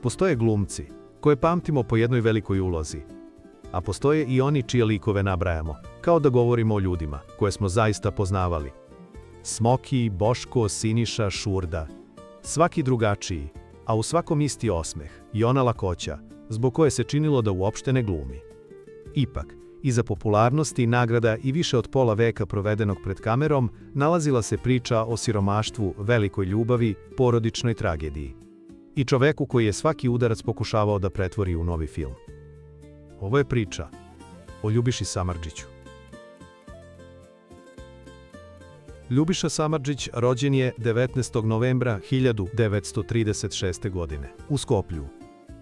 Postoje glumci, koje pamtimo po jednoj velikoj ulozi, a postoje i oni čije likove nabrajamo, kao da govorimo o ljudima, koje smo zaista poznavali. Smoki, Boško, Siniša, Šurda. Svaki drugačiji, a u svakom isti osmeh i ona lakoća, zbog koje se činilo da uopšte ne glumi. Ipak, iza popularnosti, nagrada i više od pola veka provedenog pred kamerom, nalazila se priča o siromaštvu, velikoj ljubavi, porodičnoj tragediji. I čoveku koji je svaki udarac pokušavao da pretvori u novi film. Ovo je priča o Ljubiši Samardžiću. Ljubiša Samardžić rođen je 19. novembra 1936. godine u Skoplju,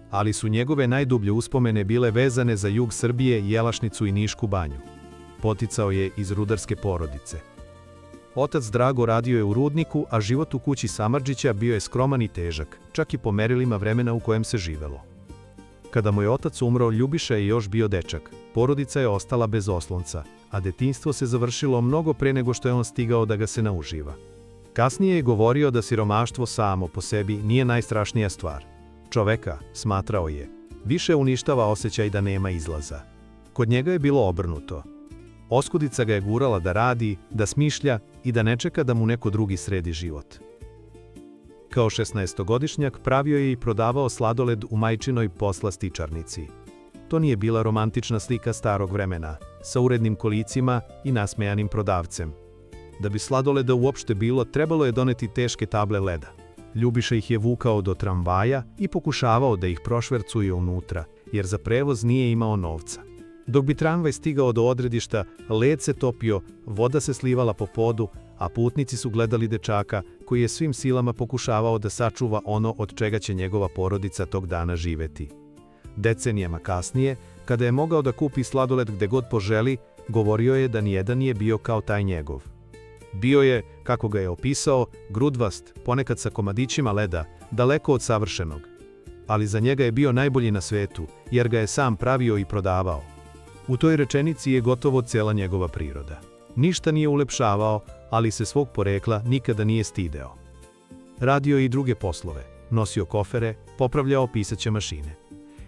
ali su njegove najdublje uspomene bile vezane za jug Srbije, Jelašnicu i Nišku banju. Poticao je iz rudarske porodice. Otac Drago radio je u rudniku, a život u kući Samardžića bio je skroman i težak, čak i po merilima vremena u kojem se živelo. Kada mu je otac umro, Ljubiša je još bio dečak, porodica je ostala bez oslonca, a detinjstvo se završilo mnogo pre nego što je on stigao da ga se nauživa. Kasnije je govorio da siromaštvo samo po sebi nije najstrašnija stvar. Čoveka, smatrao je, više uništava osjećaj da nema izlaza. Kod njega je bilo obrnuto. Oskudica ga je gurala da radi, da smišlja i da ne čeka da mu neko drugi sredi život. Kao 16-godišnjak pravio je i prodavao sladoled u majčinoj poslastičarnici. To nije bila romantična slika starog vremena, sa urednim kolicima i nasmejanim prodavcem. Da bi sladoleda uopšte bilo, trebalo je doneti teške table leda. Ljubiša ih je vukao do tramvaja i pokušavao da ih prošvercuje unutra, jer za prevoz nije imao novca. Dok bi tramvaj stigao do odredišta, led se topio, voda se slivala po podu, a putnici su gledali dečaka koji je svim silama pokušavao da sačuva ono od čega će njegova porodica tog dana živeti. Decenijama kasnije, kada je mogao da kupi sladoled gde god poželi, govorio je da nijedan nije bio kao taj njegov. Bio je, kako ga je opisao, grudvast, ponekad sa komadićima leda, daleko od savršenog. Ali za njega je bio najbolji na svetu, jer ga je sam pravio i prodavao. U toj rečenici je gotovo cela njegova priroda. Ništa nije ulepšavao, ali se svog porekla nikada nije stideo. Radio je i druge poslove, nosio kofere, popravljao pisaće mašine.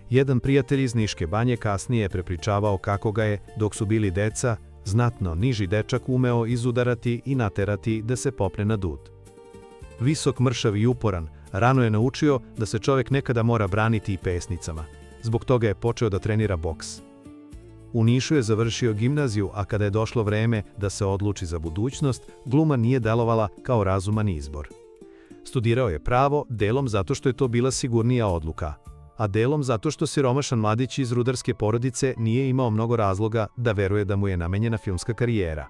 Jedan prijatelj iz Niške banje kasnije je prepričavao kako ga je, dok su bili deca, znatno niži dečak umeo izudarati i naterati da se popne na dud. Visok, mršav i uporan, rano je naučio da se čovek nekada mora braniti i pesnicama. Zbog toga je počeo da trenira boks. U Nišu je završio gimnaziju, a kada je došlo vreme da se odluči za budućnost, gluma nije delovala kao razuman izbor. Studirao je pravo, delom zato što je to bila sigurnija odluka, a delom zato što siromašan mladić iz rudarske porodice nije imao mnogo razloga da veruje da mu je namenjena filmska karijera.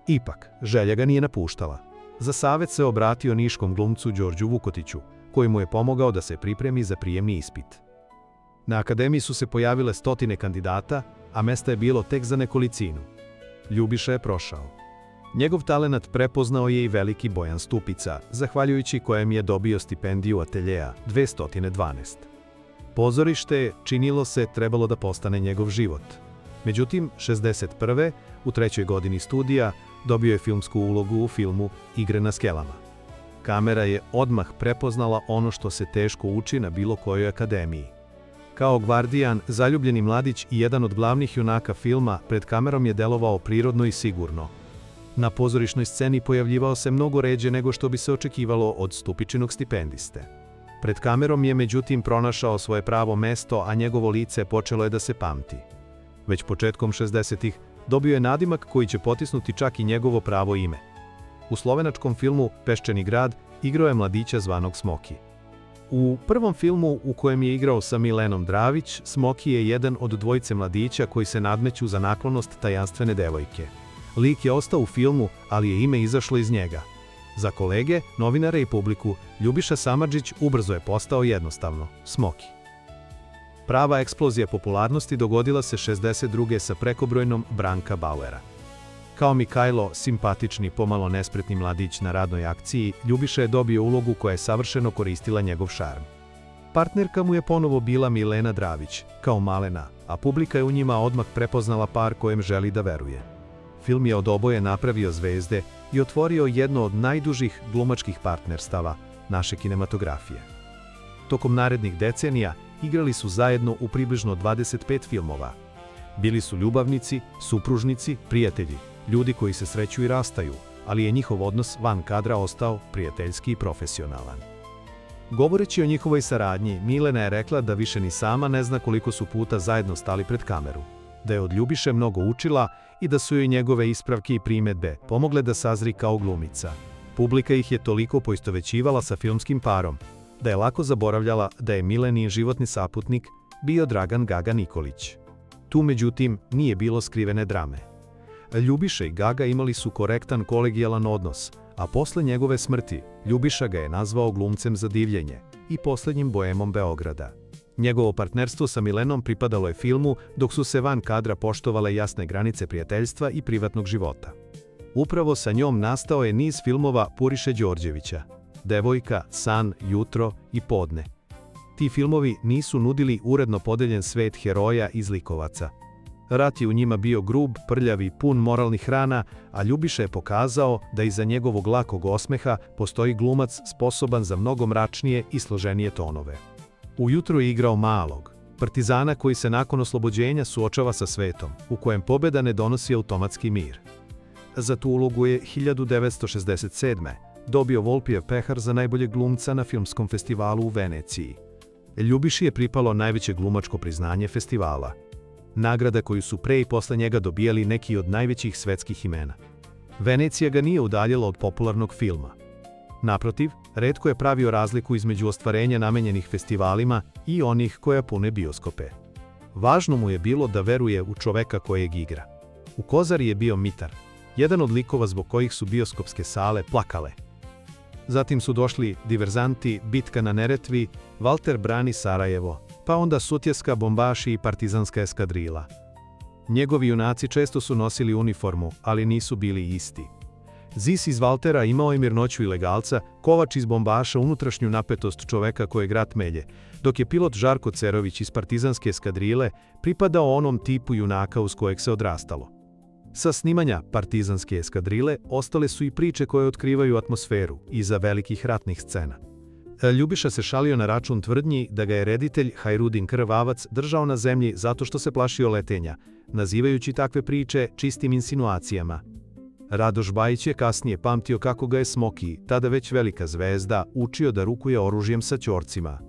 Ipak, želja ga nije napuštala. Za savet se obratio niškom glumcu Đorđu Vukotiću, koji mu je pomogao da se pripremi za prijemni ispit. Na akademiji su se pojavile stotine kandidata, a mesta je bilo tek za nekolicinu. Ljubiša je prošao. Njegov talenat prepoznao je i veliki Bojan Stupica, zahvaljujući kojem je dobio stipendiju Ateljea 212. Pozorište, činilo se, trebalo da postane njegov život. Međutim, 61. u 3. godini studija dobio je filmsku ulogu u filmu Igre na skelama. Kamera je odmah prepoznala ono što se teško uči na bilo kojoj akademiji. Kao gvardijan, zaljubljeni mladić i jedan od glavnih junaka filma, pred kamerom je delovao prirodno i sigurno. Na pozorišnoj sceni pojavljivao se mnogo ređe nego što bi se očekivalo od Stupičinog stipendiste. Pred kamerom je međutim pronašao svoje pravo mesto, a njegovo lice počelo je da se pamti. Već početkom 60-ih dobio je nadimak koji će potisnuti čak i njegovo pravo ime. U slovenačkom filmu Peščani grad igrao je mladića zvanog Smoki. U prvom filmu u kojem je igrao sa Milenom Dravić, Smoki je jedan od dvojice mladića koji se nadmeću za naklonost tajanstvene devojke. Lik je ostao u filmu, ali je ime izašlo iz njega. Za kolege, novinare i publiku, Ljubiša Samardžić ubrzo je postao jednostavno Smoki. Prava eksplozija popularnosti dogodila se 62. sa prekobrojnom Branka Bauera. Kao Mikajlo, simpatični, pomalo nespretni mladić na radnoj akciji, Ljubiša je dobio ulogu koja je savršeno koristila njegov šarm. Partnerka mu je ponovo bila Milena Dravić, kao malena, a publika je u njima odmah prepoznala par kojem želi da veruje. Film je od oboje napravio zvezde i otvorio jedno od najdužih glumačkih partnerstava naše kinematografije. Tokom narednih decenija igrali su zajedno u približno 25 filmova. Bili su ljubavnici, supružnici, prijatelji, ljudi koji se sreću i rastaju, ali je njihov odnos van kadra ostao prijateljski i profesionalan. Govoreći o njihovoj saradnji, Milena je rekla da više ni sama ne zna koliko su puta zajedno stali pred kameru, da je od Ljubiše mnogo učila i da su joj njegove ispravke i primedbe pomogle da sazri kao glumica. Publika ih je toliko poistovećivala sa filmskim parom, da je lako zaboravljala da je Milenin životni saputnik bio Dragan Gaga Nikolić. Tu, međutim, nije bilo skrivene drame. Ljubiša i Gaga imali su korektan kolegijalan odnos, a posle njegove smrti Ljubiša ga je nazvao glumcem za divljenje i posljednjim boemom Beograda. Njegovo partnerstvo sa Milenom pripadalo je filmu, dok su se van kadra poštovale jasne granice prijateljstva i privatnog života. Upravo sa njom nastao je niz filmova Puriše Đorđevića: Devojka, San, Jutro i Podne. Ti filmovi nisu nudili uredno podeljen svet heroja i zlikovaca. Rat je u njima bio grub, prljav i pun moralnih rana, a Ljubiša je pokazao da iza njegovog lakog osmeha postoji glumac sposoban za mnogo mračnije i složenije tonove. Ujutro je igrao malog, partizana koji se nakon oslobođenja suočava sa svetom, u kojem pobjeda ne donosi automatski mir. Za tu ulogu je 1967. dobio Volpijev pehar za najboljeg glumca na filmskom festivalu u Veneciji. Ljubiši je pripalo najveće glumačko priznanje festivala. Nagrada koju su pre i posle njega dobijali neki od najvećih svetskih imena. Venecija ga nije udaljila od popularnog filma. Naprotiv, retko je pravio razliku između ostvarenja namenjenih festivalima i onih koja pune bioskope. Važno mu je bilo da veruje u čoveka kojeg igra. U Kozari je bio Mitar, jedan od likova zbog kojih su bioskopske sale plakale. Zatim su došli Diverzanti, Bitka na Neretvi, Valter brani Sarajevo, pa onda Sutjeska, Bombaši i Partizanska eskadrila. Njegovi junaci često su nosili uniformu, ali nisu bili isti. Zis iz Valtera imao je mirnoću ilegalca, Kovač iz Bombaša unutrašnju napetost čoveka kojeg rat melje, dok je pilot Žarko Cerović iz Partizanske eskadrile pripadao onom tipu junaka uz kojeg se odrastalo. Sa snimanja Partizanske eskadrile ostale su i priče koje otkrivaju atmosferu iza velikih ratnih scena. Ljubiša se šalio na račun tvrdnji da ga je reditelj Hajrudin Krvavac držao na zemlji zato što se plašio letenja, nazivajući takve priče čistim insinuacijama. Radoš Bajić je kasnije pamtio kako ga je Smoki, tada već velika zvezda, učio da rukuje oružjem sa ćorcima.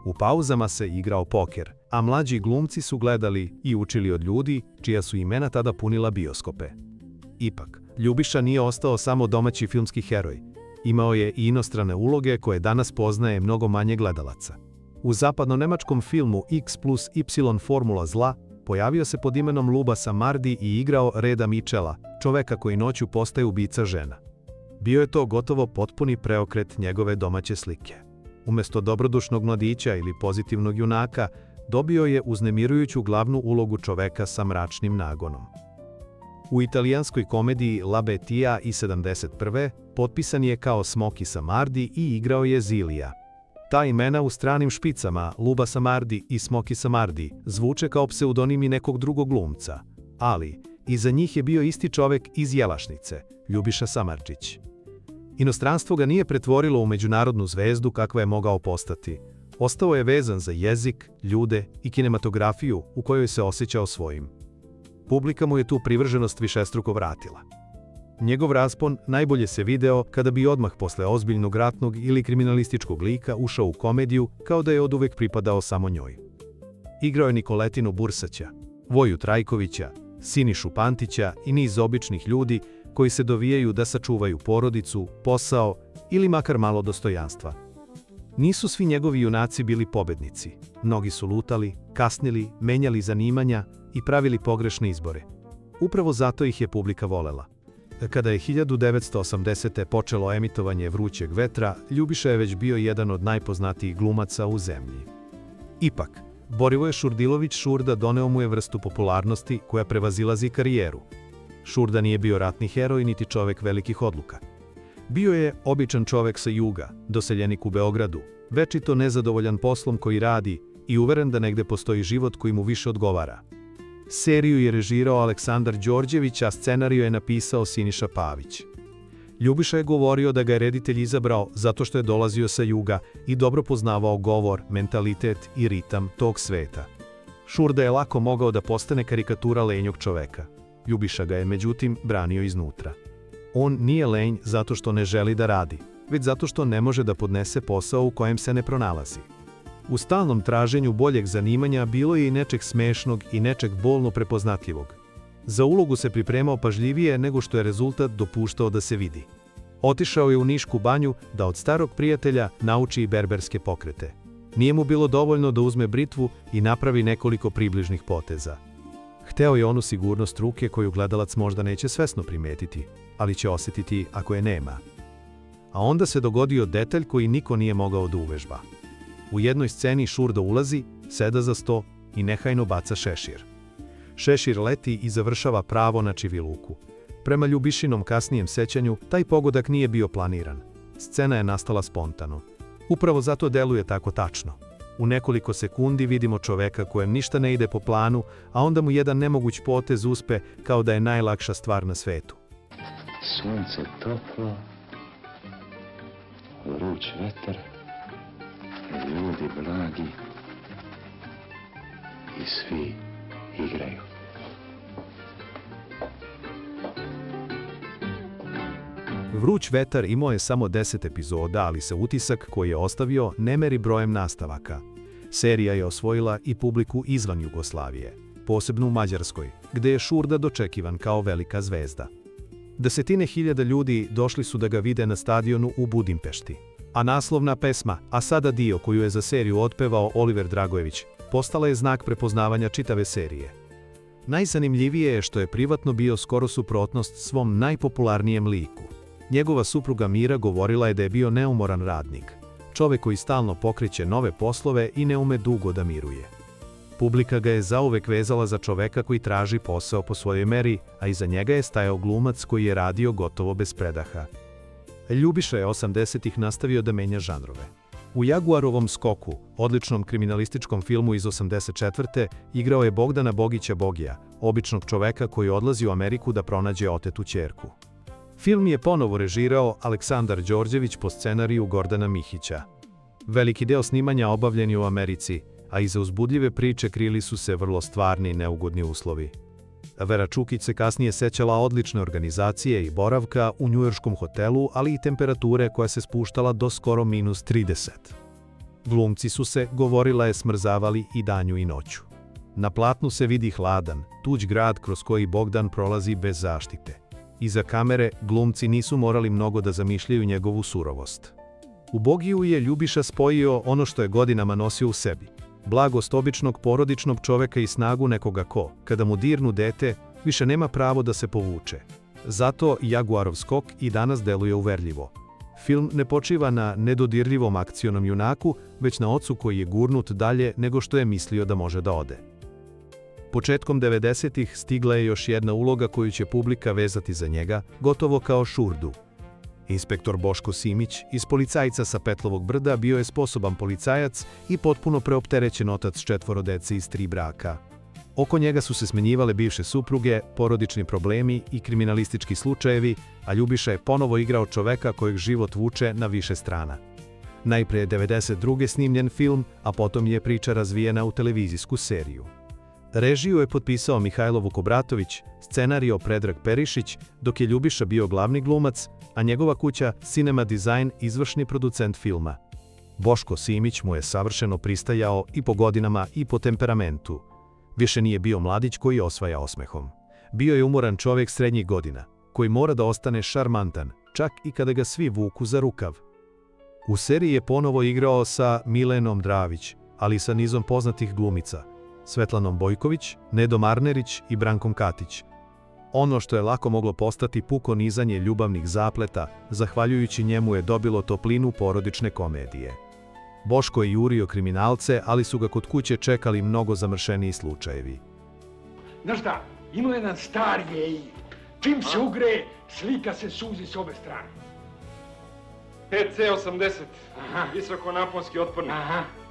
U pauzama se igrao poker, a mlađi glumci su gledali i učili od ljudi čija su imena tada punila bioskope. Ipak, Ljubiša nije ostao samo domaći filmski heroj. Imao je i inostrane uloge koje danas poznaje mnogo manje gledalaca. U zapadno-nemačkom filmu X+Y Formula zla pojavio se pod imenom Luba Samardi i igrao Reda Michela, čoveka koji noću postaje ubica žena. Bio je to gotovo potpuni preokret njegove domaće slike. Umesto dobrodušnog mladića ili pozitivnog junaka, dobio je uznemirujuću glavnu ulogu čoveka sa mračnim nagonom. U italijanskoj komediji La Betija iz 1971. potpisan je kao Smoky Samardi i igrao je Zilija. Ta imena u stranim špicama, Luba Samardi i Smoky Samardi, zvuče kao pseudonimi nekog drugog glumca, ali iza njih je bio isti čovek iz Jelašnice, Ljubiša Samardžić. Inostranstvo ga nije pretvorilo u međunarodnu zvezdu kakva je mogao postati. Ostao je vezan za jezik, ljude i kinematografiju u kojoj se osjećao svojim. Publika mu je tu privrženost višestruko vratila. Njegov raspon najbolje se video kada bi odmah posle ozbiljnog ratnog ili kriminalističkog lika ušao u komediju kao da je oduvek pripadao samo njoj. Igrao je Nikoletinu Bursaća, Voju Trajkovića, Sinišu Pantića i niz običnih ljudi koji se dovijaju da sačuvaju porodicu, posao ili makar malo dostojanstva. Nisu svi njegovi junaci bili pobednici. Mnogi su lutali, kasnili, menjali zanimanja i pravili pogrešne izbore. Upravo zato ih je publika volela. Kada je 1980. počelo emitovanje Vrućeg vetra, Ljubiša je već bio jedan od najpoznatijih glumaca u zemlji. Ipak, Borivoje Šurdilović Šurda doneo mu je vrstu popularnosti koja prevazilazi karijeru. Šurda nije bio ratni heroj niti čovek velikih odluka. Bio je običan čovek sa juga, doseljenik u Beogradu, večito nezadovoljan poslom koji radi i uveren da negde postoji život koji mu više odgovara. Seriju je režirao Aleksandar Đorđević, a scenariju je napisao Siniša Pavić. Ljubiša je govorio da ga je reditelj izabrao zato što je dolazio sa juga i dobro poznavao govor, mentalitet i ritam tog sveta. Šurda je lako mogao da postane karikatura lenjog čoveka. Ljubiša ga je, međutim, branio iznutra. On nije lenj zato što ne želi da radi, već zato što ne može da podnese posao u kojem se ne pronalazi. U stalnom traženju boljeg zanimanja bilo je i nečeg smešnog i nečeg bolno prepoznatljivog. Za ulogu se pripremao pažljivije nego što je rezultat dopuštao da se vidi. Otišao je u Nišku banju da od starog prijatelja nauči i berberske pokrete. Nije mu bilo dovoljno da uzme britvu i napravi nekoliko približnih poteza. Hteo je onu sigurnost ruke koju gledalac možda neće svesno primetiti, ali će osjetiti ako je nema. A onda se dogodio detalj koji niko nije mogao da uvežba. U jednoj sceni Šurda ulazi, seda za sto i nehajno baca šešir. Šešir leti i završava pravo na Čiviluku. Prema Ljubišinom kasnijem sećanju, taj pogodak nije bio planiran. Scena je nastala spontano. Upravo zato deluje tako tačno. U nekoliko sekundi vidimo čoveka kojem ništa ne ide po planu, a onda mu jedan nemoguć potez uspe kao da je najlakša stvar na svetu. Sunce toplo, vruć vetar, ljudi blagi i svi igraju. Vruć vetar imao je samo 10 epizoda, ali se utisak koji je ostavio ne meri brojem nastavaka. Serija je osvojila i publiku izvan Jugoslavije, posebno u Mađarskoj, gde je Šurda dočekivan kao velika zvezda. Desetine hiljada ljudi došli su da ga vide na stadionu u Budimpešti. A naslovna pesma, a sada dio koju je za seriju otpevao Oliver Dragojević, postala je znak prepoznavanja čitave serije. Najzanimljivije je što je privatno bio skoro suprotnost svom najpopularnijem liku. Njegova supruga Mira govorila je da je bio neumoran radnik, čovek koji stalno pokreće nove poslove i ne ume dugo da miruje. Publika ga je zauvek vezala za čoveka koji traži posao po svojoj meri, a iza njega je stajao glumac koji je radio gotovo bez predaha. Ljubiša je 80-ih nastavio da menja žanrove. U Jaguarovom skoku, odličnom kriminalističkom filmu iz 84. igrao je Bogdana Bogića Bogija, običnog čoveka koji odlazi u Ameriku da pronađe otetu ćerku. Film je ponovo režirao Aleksandar Đorđević po scenariju Gordana Mihića. Veliki deo snimanja obavljen je u Americi, a iza uzbudljive priče krili su se vrlo stvarni i neugodni uslovi. Vera Čukić se kasnije sećala odlične organizacije i boravka u njujorškom hotelu, ali i temperature koja se spuštala do skoro -30. Glumci su se, govorila je, smrzavali i danju i noću. Na platnu se vidi hladan, tuđ grad kroz koji Bogdan prolazi bez zaštite. Iza kamere glumci nisu morali mnogo da zamišljaju njegovu surovost. U Bogiju je Ljubiša spojio ono što je godinama nosio u sebi. Blagost običnog porodičnog čoveka i snagu nekoga ko, kada mu dirnu dete, više nema pravo da se povuče. Zato Jaguarov skok i danas deluje uverljivo. Film ne počiva na nedodirljivom akcionom junaku, već na ocu koji je gurnut dalje nego što je mislio da može da ode. Početkom 90-ih stigla je još jedna uloga koju će publika vezati za njega, gotovo kao Šurdu. Inspektor Boško Simić iz Policajca sa Petlovog brda bio je sposoban policajac i potpuno preopterećen otac 4 dece iz 3 braka. Oko njega su se smenjivale bivše supruge, porodični problemi i kriminalistički slučajevi, a Ljubiša je ponovo igrao čoveka kojeg život vuče na više strana. Najpre je 92. snimljen film, a potom je priča razvijena u televizijsku seriju. Režiju je potpisao Mihajlo Vukobratović, scenario Predrag Perišić, dok je Ljubiša bio glavni glumac, a njegova kuća Cinema Design izvršni producent filma. Boško Simić mu je savršeno pristajao i po godinama i po temperamentu. Više nije bio mladić koji osvaja osmehom. Bio je umoran čovjek srednjih godina, koji mora da ostane šarmantan, čak i kada ga svi vuku za rukav. U seriji je ponovo igrao sa Milenom Dravić, ali i sa nizom poznatih glumica, Svetlanom Bojković, Nedom Arnerić i Brankom Katić. Ono što je lako moglo postati puko nizanje ljubavnih zapleta, zahvaljujući njemu je dobilo toplinu porodične komedije. Boško je jurio kriminalce, ali su ga kod kuće čekali mnogo zamršeniji slučajevi. Znaš šta, ima jedan star gej, čim se ugre, slika se suzi s obe strane. PC-80, visokonaponski otpornik.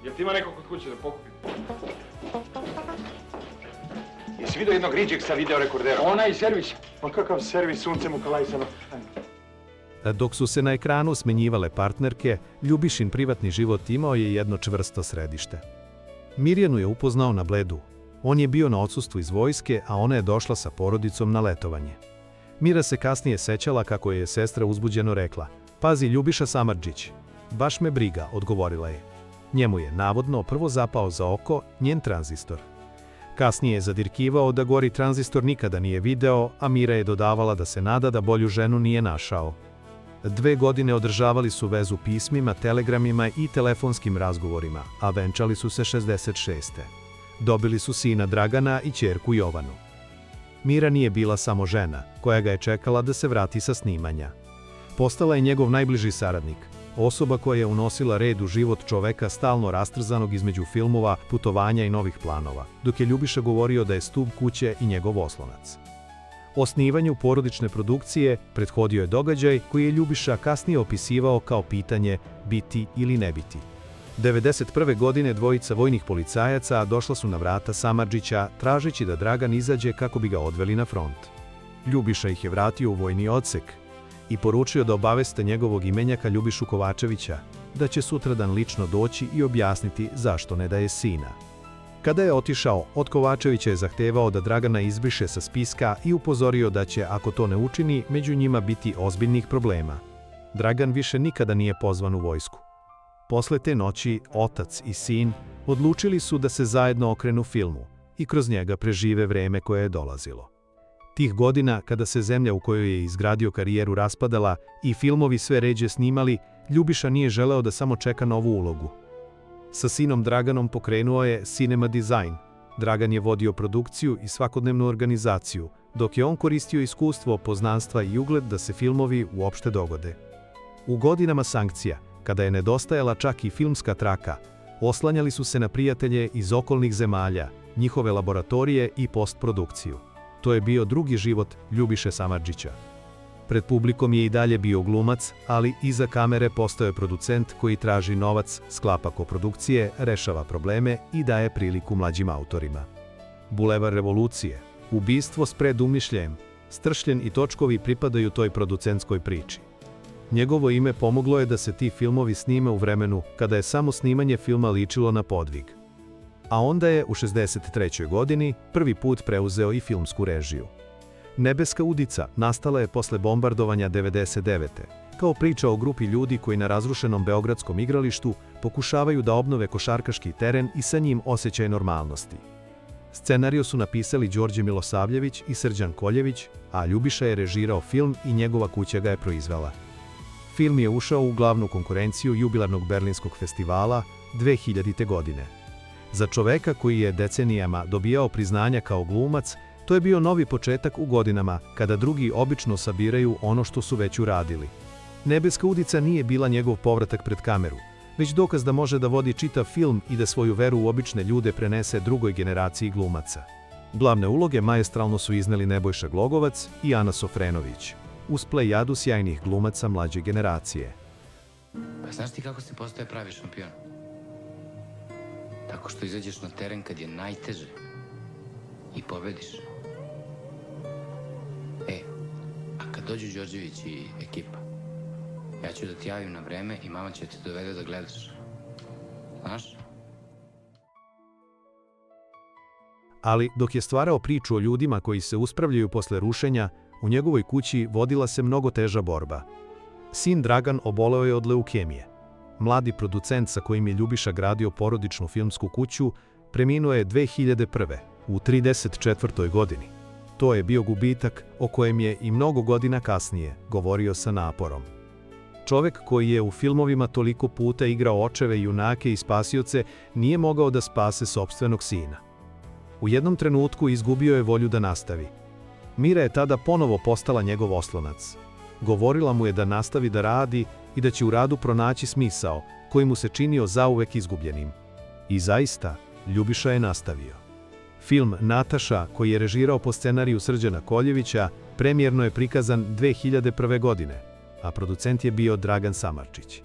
Jel ti ima neko kod kuće da pokupi? Jesi vidio jednog riđeg sa videorekorderom? Onaj servis. Ma kakav servis, suncem u kalajsano. Dok su se na ekranu smenjivale partnerke, Ljubišin privatni život imao je jedno čvrsto središte. Mirjanu je upoznao na Bledu. On je bio na odsustvu iz vojske, a ona je došla sa porodicom na letovanje. Mira se kasnije sećala kako je sestra uzbuđeno rekla: "Pazi, Ljubiša Samardžić." "Baš me briga," odgovorila je. Njemu je, navodno, prvo zapao za oko njen tranzistor. Kasnije je zadirkivao da gori tranzistor nikada nije video, a Mira je dodavala da se nada da bolju ženu nije našao. 2 godine održavali su vezu pismima, telegramima i telefonskim razgovorima, a venčali su se 66. Dobili su sina Dragana i ćerku Jovanu. Mira nije bila samo žena, koja ga je čekala da se vrati sa snimanja. Postala je njegov najbliži saradnik, osoba koja je unosila red u život čoveka stalno rastrzanog između filmova, putovanja i novih planova, dok je Ljubiša govorio da je stub kuće i njegov oslonac. Osnivanju porodične produkcije prethodio je događaj koji je Ljubiša kasnije opisivao kao pitanje biti ili ne biti. 1991. godine dvojica vojnih policajaca došla su na vrata Samardžića tražeći da Dragan izađe kako bi ga odveli na front. Ljubiša ih je vratio u vojni odsek i poručio da obaveste njegovog imenjaka Ljubišu Kovačevića, da će sutradan lično doći i objasniti zašto ne daje sina. Kada je otišao, od Kovačevića je zahtevao da Dragana izbriše sa spiska i upozorio da će, ako to ne učini, među njima biti ozbiljnih problema. Dragan više nikada nije pozvan u vojsku. Posle te noći, otac i sin odlučili su da se zajedno okrenu filmu i kroz njega prežive vreme koje je dolazilo. Tih godina, kada se zemlja u kojoj je izgradio karijeru raspadala i filmovi sve ređe snimali, Ljubiša nije želeo da samo čeka novu ulogu. Sa sinom Draganom pokrenuo je Cinema Design. Dragan je vodio produkciju i svakodnevnu organizaciju, dok je on koristio iskustvo, poznanstva i ugled da se filmovi uopšte dogode. U godinama sankcija, kada je nedostajala čak i filmska traka, oslanjali su se na prijatelje iz okolnih zemalja, njihove laboratorije i postprodukciju. To je bio drugi život Ljubiše Samardžića. Pred publikom je i dalje bio glumac, ali iza kamere postoje producent koji traži novac, sklapa koprodukcije, rešava probleme i daje priliku mlađim autorima. Bulevar revolucije, Ubistvo s predumišljajem, Stršljen i Točkovi pripadaju toj producentskoj priči. Njegovo ime pomoglo je da se ti filmovi snime u vremenu kada je samo snimanje filma ličilo na podvig. A onda je u 63. godini prvi put preuzeo i filmsku režiju. Nebeska udica nastala je posle bombardovanja 99. kao priča o grupi ljudi koji na razrušenom beogradskom igralištu pokušavaju da obnove košarkaški teren i sa njim osjećaj normalnosti. Scenariju su napisali Đorđe Milosavljević i Srđan Koljević, a Ljubiša je režirao film i njegova kuća ga je proizvela. Film je ušao u glavnu konkurenciju jubilarnog Berlinskog festivala 2000. godine. Za čoveka koji je decenijama dobijao priznanja kao glumac, to je bio novi početak u godinama kada drugi obično sabiraju ono što su već uradili. Nebeska udica nije bila njegov povratak pred kameru, već dokaz da može da vodi čitav film i da svoju veru u obične ljude prenese drugoj generaciji glumaca. Glavne uloge maestralno su izneli Nebojša Glogovac i Ana Sofrenović, uz plejadu sjajnih glumaca mlađe generacije. Pa znaš ti kako se postaje pravi šampion? Tako što izađeš na teren kad je najteže i pobediš. A kad dođu Đorđević i ekipa, ja ću da ti javim na vreme i mama će te dovede da gledaš. Znaš? Ali dok je stvarao priču o ljudima koji se uspravljaju posle rušenja, u njegovoj kući vodila se mnogo teža borba. Sin Dragan oboleo je od leukemije. Mladi producent sa kojim je Ljubiša gradio porodičnu filmsku kuću preminuo je 2001. u 34. godini. To je bio gubitak o kojem je i mnogo godina kasnije govorio sa naporom. Čovek koji je u filmovima toliko puta igrao očeve, junake i spasioce nije mogao da spase sopstvenog sina. U jednom trenutku izgubio je volju da nastavi. Mira je tada ponovo postala njegov oslonac. Govorila mu je da nastavi da radi i da će u radu pronaći smisao koji mu se činio zauvek izgubljenim. I zaista, Ljubiša je nastavio. Film Nataša, koji je režirao po scenariju Srđana Koljevića, premijerno je prikazan 2001. godine, a producent je bio Dragan Samardžić.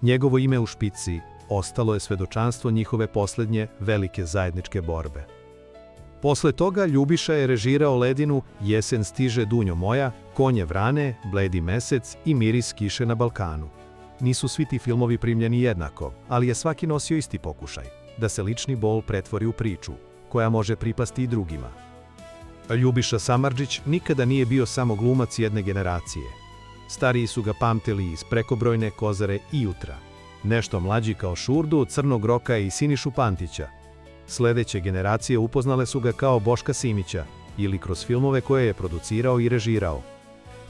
Njegovo ime u špici ostalo je svedočanstvo njihove poslednje velike zajedničke borbe. Posle toga Ljubiša je režirao Ledinu, Jesen stiže Dunjo moja, Konje vrane, Bledi mesec i Miris kiše na Balkanu. Nisu svi ti filmovi primljeni jednako, ali je svaki nosio isti pokušaj, da se lični bol pretvori u priču, koja može pripasti i drugima. Ljubiša Samardžić nikada nije bio samo glumac jedne generacije. Stariji su ga pamtili iz Prekobrojne, Kozare i Jutra. Nešto mlađi kao Šurdu, Crnog roka i Sinišu Pantića. Sledeće generacije upoznale su ga kao Boška Simića ili kroz filmove koje je producirao i režirao.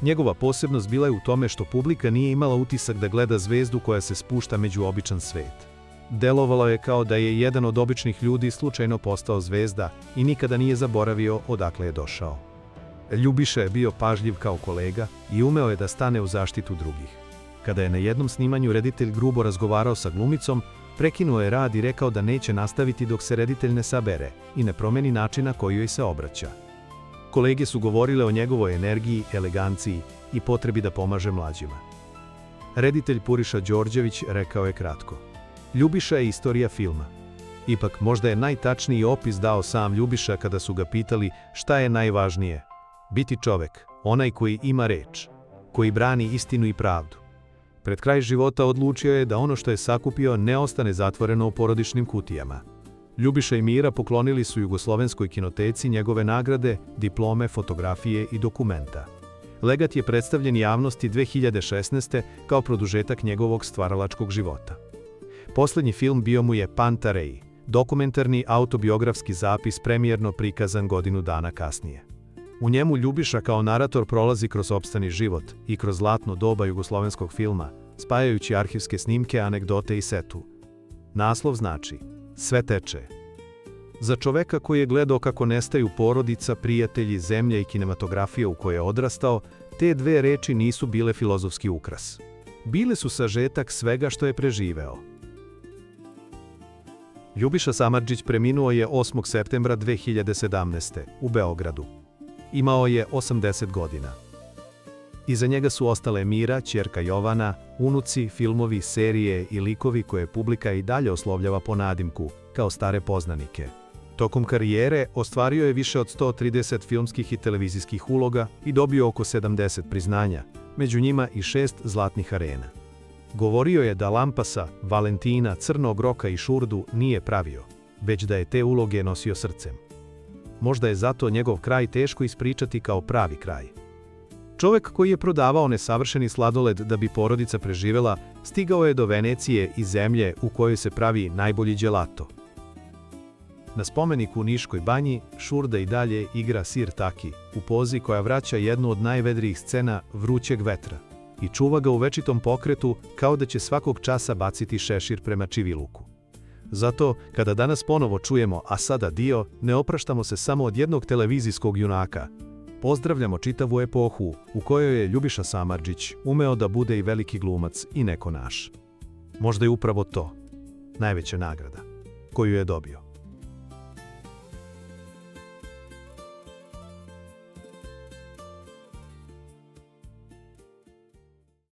Njegova posebnost bila je u tome što publika nije imala utisak da gleda zvezdu koja se spušta među običan svet. Delovalo je kao da je jedan od običnih ljudi slučajno postao zvezda i nikada nije zaboravio odakle je došao. Ljubiša je bio pažljiv kao kolega i umeo je da stane u zaštitu drugih. Kada je na jednom snimanju reditelj grubo razgovarao sa glumicom, prekinuo je rad i rekao da neće nastaviti dok se reditelj ne sabere i ne promeni način na koji joj se obraća. Kolege su govorile o njegovoj energiji, eleganciji i potrebi da pomaže mlađima. Reditelj Puriša Đorđević rekao je kratko: Ljubiša je istorija filma. Ipak možda je najtačniji opis dao sam Ljubiša kada su ga pitali šta je najvažnije. Biti čovek, onaj koji ima reč, koji brani istinu i pravdu. Pred kraj života odlučio je da ono što je sakupio ne ostane zatvoreno u porodičnim kutijama. Ljubiša i Mira poklonili su Jugoslovenskoj kinoteci njegove nagrade, diplome, fotografije i dokumenta. Legat je predstavljen javnosti 2016. kao produžetak njegovog stvaralačkog života. Poslednji film bio mu je Pantarej, dokumentarni autobiografski zapis premijerno prikazan godinu dana kasnije. U njemu Ljubiša kao narator prolazi kroz sopstveni život i kroz zlatno doba jugoslovenskog filma, spajajući arhivske snimke, anegdote i setu. Naslov znači: Sve teče. Za čoveka koji je gledao kako nestaju porodica, prijatelji, zemlja i kinematografija u kojoj je odrastao, te dve reči nisu bile filozofski ukras. Bile su sažetak svega što je preživeo. Ljubiša Samardžić preminuo je 8. septembra 2017. u Beogradu. Imao je 80 godina. Iza njega su ostale Mira, ćerka Jovana, unuci, filmovi, serije i likovi koje publika i dalje oslovljava po nadimku, kao stare poznanike. Tokom karijere ostvario je više od 130 filmskih i televizijskih uloga i dobio oko 70 priznanja, među njima i 6 zlatnih arena. Govorio je da Lampasa, Valentina, Crnog roka i Šurdu nije pravio, već da je te uloge nosio srcem. Možda je zato njegov kraj teško ispričati kao pravi kraj. Čovek koji je prodavao nesavršeni sladoled da bi porodica preživela, stigao je do Venecije i zemlje u kojoj se pravi najbolji đelato. Na spomeniku u Niškoj banji Šurda i dalje igra sir taki, u pozi koja vraća jednu od najvedrijih scena Vrućeg vetra i čuva ga u večitom pokretu kao da će svakog časa baciti šešir prema Čiviluku. Zato, kada danas ponovo čujemo A sada dio, ne opraštamo se samo od jednog televizijskog junaka. Pozdravljamo čitavu epohu u kojoj je Ljubiša Samardžić umeo da bude i veliki glumac i neko naš. Možda je upravo to najveća nagrada koju je dobio.